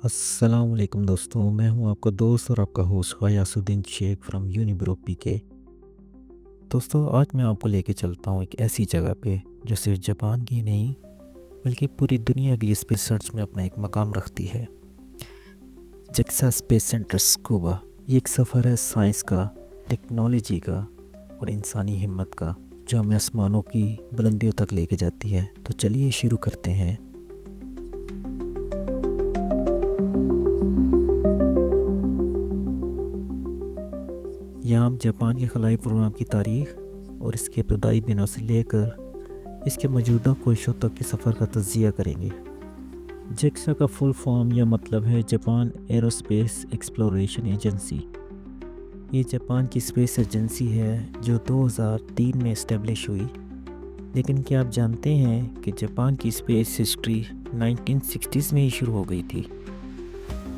अस्सलाम वालेकुम दोस्तों, मैं हूं आपका दोस्त और आपका होस्ट गयासुद्दीन शेख फ्रॉम यूनिब्रो पीके। दोस्तों, आज मैं आपको लेके चलता हूं एक ऐसी जगह पे जो सिर्फ जापान की नहीं बल्कि पूरी दुनिया की स्पेस रिसर्च में अपना एक मकाम रखती है। जक्सा स्पेस सेंटर स्कूबा। ये एक सफ़र है साइंस का, टेक्नोलॉजी का और इंसानी हिम्मत का, जो हमें आसमानों की बुलंदियों तक लेके जाती है। तो चलिए शुरू करते हैं। यहाँ हम जापान के खलाई प्रोग्राम की तारीख और इसके इब्तदाई दिनों से लेकर इसके मौजूदा कोशिशों तक के सफ़र का तज्जिया करेंगे। जेक्सा का फुल फॉर्म या मतलब है जापान एरोस्पेस एक्सप्लोरेशन एजेंसी। ये जापान की स्पेस एजेंसी है जो 2003 में इस्टेब्लिश हुई। लेकिन क्या आप जानते हैं कि जापान की स्पेस हिस्ट्री 1960s में ही शुरू हो गई थी।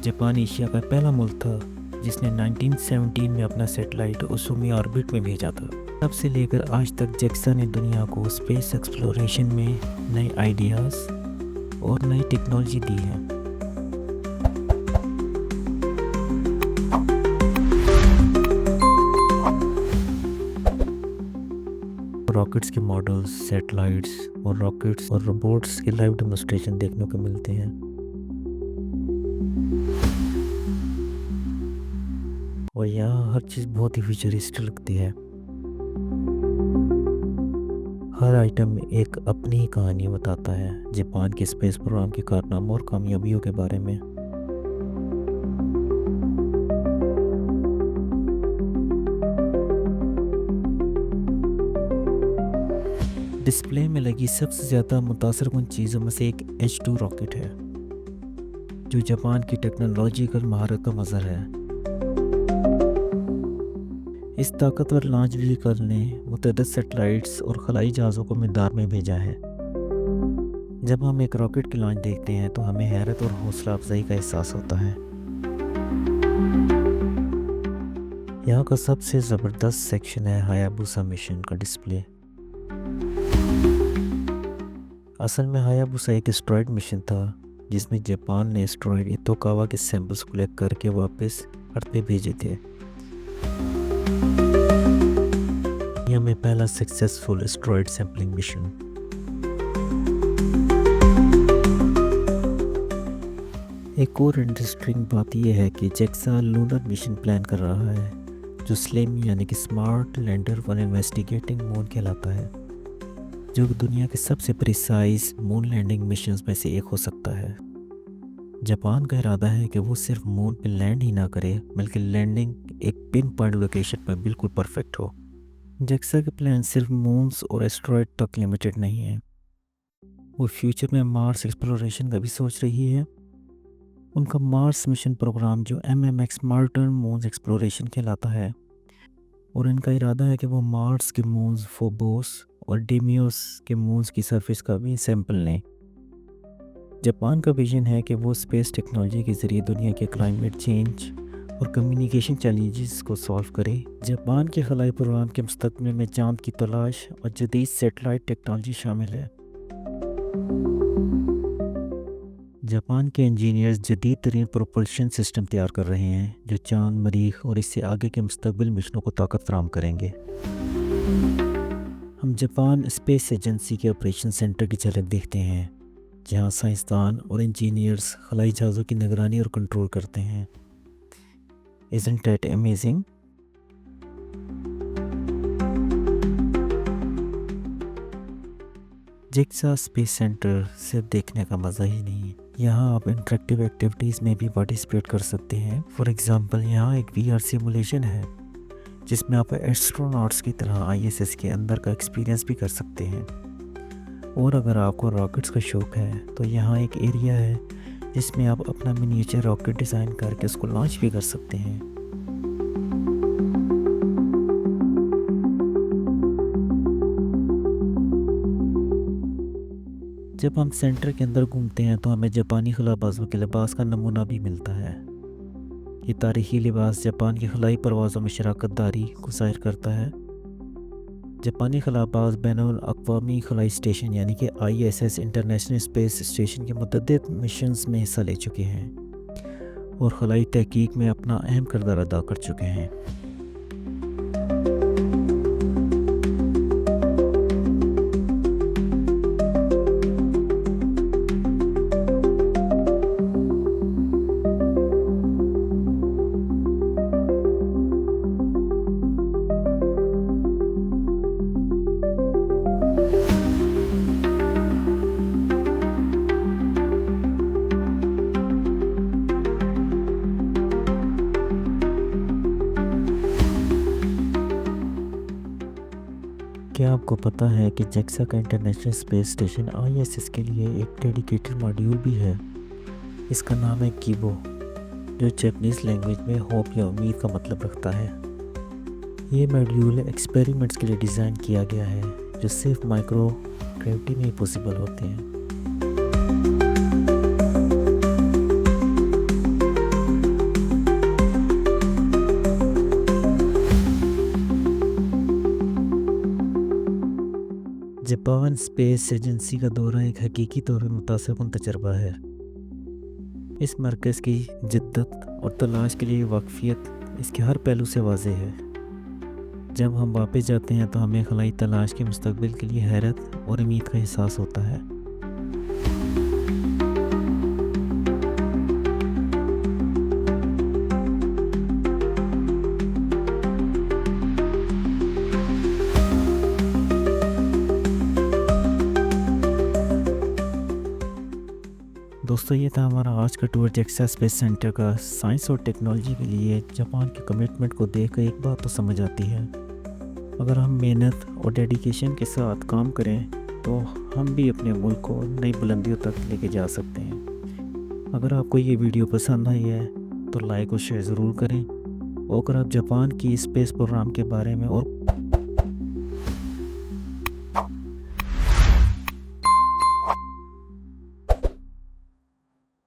जापान एशिया का पहला मुल्क था जिसने 1917 में अपना सैटेलाइट उसुमी ऑर्बिट में भेजा था। तब से लेकर आज तक जेक्सा ने दुनिया को स्पेस एक्सप्लोरेशन में नए आइडियाज़ और नई टेक्नोलॉजी दी है। रॉकेट्स के मॉडल्स, सैटेलाइट्स और रॉकेट्स और रोबोट्स के लाइव डेमोन्स्ट्रेशन देखने को मिलते हैं। और यहाँ हर चीज़ बहुत ही फ्यूचरिस्टिक लगती है। हर आइटम एक अपनी ही कहानी बताता है जापान के स्पेस प्रोग्राम के कारनामों और कामयाबियों के बारे में। डिस्प्ले में लगी सबसे ज़्यादा मुतासरकुन चीज़ों में से एक H2 रॉकेट है, जो जापान की टेक्नोलॉजिकल महारत का मज़हर है। इस ताकतवर लॉन्च व्हीकल ने मुतअद्दिद सैटेलाइट्स और खलाई जहाज़ों को मदार में भेजा है। जब हम एक रॉकेट की लॉन्च देखते हैं तो हमें हैरत और हौसला अफजाई का एहसास होता है। यहाँ का सबसे ज़बरदस्त सेक्शन है हायाबुसा मिशन का डिस्प्ले। असल में हायाबुसा एक एस्ट्रॉयड मिशन था जिसमें जापान ने एस्ट्रॉयड इतोकावा के सैंपल्स कलेक्ट करके वापस अर्थ पे भेजे थे। यह में पहला सक्सेसफुल एस्ट्रॉयड सैम्पलिंग मिशन। एक और इंटरेस्टिंग बात यह है कि जेक्सा लूनर मिशन प्लान कर रहा है जो स्लेम यानी कि smart lander for investigating moon कहलाता है, जो दुनिया के सबसे प्रिसाइज मून लैंडिंग मिशंस में से एक हो सकता है। जापान का इरादा है कि वो सिर्फ मून पर लैंड ही ना करे बल्कि लैंडिंग एक पिन पॉइंट लोकेशन पर बिल्कुल परफेक्ट हो। जेक्सा के प्लान सिर्फ मून्स और एस्ट्रॉयड तक लिमिटेड नहीं है, वो फ्यूचर में मार्स एक्सप्लोरेशन का भी सोच रही है। उनका मार्स मिशन प्रोग्राम जो MMX मार्टन मून्स एक्सप्लोरेशन कहलाता है, और इनका इरादा है कि वो मार्स के मून्स फोबोस और डेमियोस के मून्स की सरफेस का भी सैंपल लें। जापान का विजन है कि वो स्पेस टेक्नोलॉजी के ज़रिए दुनिया के क्लाइमेट चेंज और कम्युनिकेशन चैलेंजेस को सॉल्व करे। जापान के खलाई प्रोग्राम के मुस्तकबिल में चांद की तलाश और जदीद सैटेलाइट टेक्नोलॉजी शामिल है। जापान के इंजीनियर्स जदीद तरीन प्रोपल्शन सिस्टम तैयार कर रहे हैं जो चांद, मरीख और इससे आगे के मुस्तकबिल मिशनों को ताकत फराहम करेंगे। हम जापान स्पेस एजेंसी के ऑपरेशन सेंटर की झलक देखते हैं, जहां साइंसदान और इंजीनियर्स खलाई जहाज़ों की निगरानी और कंट्रोल करते हैं। Isn't that amazing? जेक्सा space centre सिर्फ देखने का मज़ा ही नहीं है, यहाँ आप इंटरेक्टिव एक्टिविटीज़ में भी पार्टिसिपेट कर सकते हैं। फॉर एग्ज़ाम्पल, यहाँ एक VR सिमुलेशन है जिसमें आप एस्ट्रोनॉट्स की तरह ISS के अंदर का एक्सपीरियंस भी कर सकते हैं। और अगर आपको रॉकेट्स का शौक़ है तो यहाँ एक एरिया है जिसमें आप अपना मिनिएचर रॉकेट डिज़ाइन करके उसको लॉन्च भी कर सकते हैं। जब हम सेंटर के अंदर घूमते हैं तो हमें जापानी खलाबाजों के लिबास का नमूना भी मिलता है। ये तारीखी लिबास जापान की खलाई परवाज़ों में शराकत दारी को ज़ाहिर करता है। जापानी खलाबाज बैनुल अक़वामी खलाई स्टेशन यानी कि ISS इंटरनेशनल स्पेस स्टेशन के मुतअद्दिद मिशंस में हिस्सा ले चुके हैं। और खलाई तहकीक में अपना अहम किरदार अदा कर चुके हैं। क्या आपको पता है कि जेक्सा का इंटरनेशनल स्पेस स्टेशन ISS के लिए एक डेडिकेटेड मॉड्यूल भी है। इसका नाम है कीबो, जो जापानीज़ लैंग्वेज में होप या उम्मीद का मतलब रखता है। ये मॉड्यूल एक्सपेरिमेंट्स के लिए डिज़ाइन किया गया है जो सिर्फ माइक्रो ग्रेविटी में ही पॉसिबल होते हैं। जापान स्पेस एजेंसी का दौरा एक हकीकी तौर पर मुतासिर तजर्बा है। इस मरकज़ की जिद्दत और तलाश के लिए वाकफियत इसके हर पहलू से वाज़ेह है। जब हम वापस जाते हैं तो हमें खलाई तलाश के मुस्तकबिल के लिए हैरत और उम्मीद का एहसास होता है। दोस्तों, ये था हमारा आज का टूर जेक्सा स्पेस सेंटर का। साइंस और टेक्नोलॉजी के लिए जापान के कमिटमेंट को देखकर एक बात तो समझ आती है, अगर हम मेहनत और डेडिकेशन के साथ काम करें तो हम भी अपने मुल्क को नई बुलंदियों तक लेके जा सकते हैं। अगर आपको ये वीडियो पसंद आई है तो लाइक और शेयर ज़रूर करें, और अगर आप जापान की स्पेस प्रोग्राम के बारे में और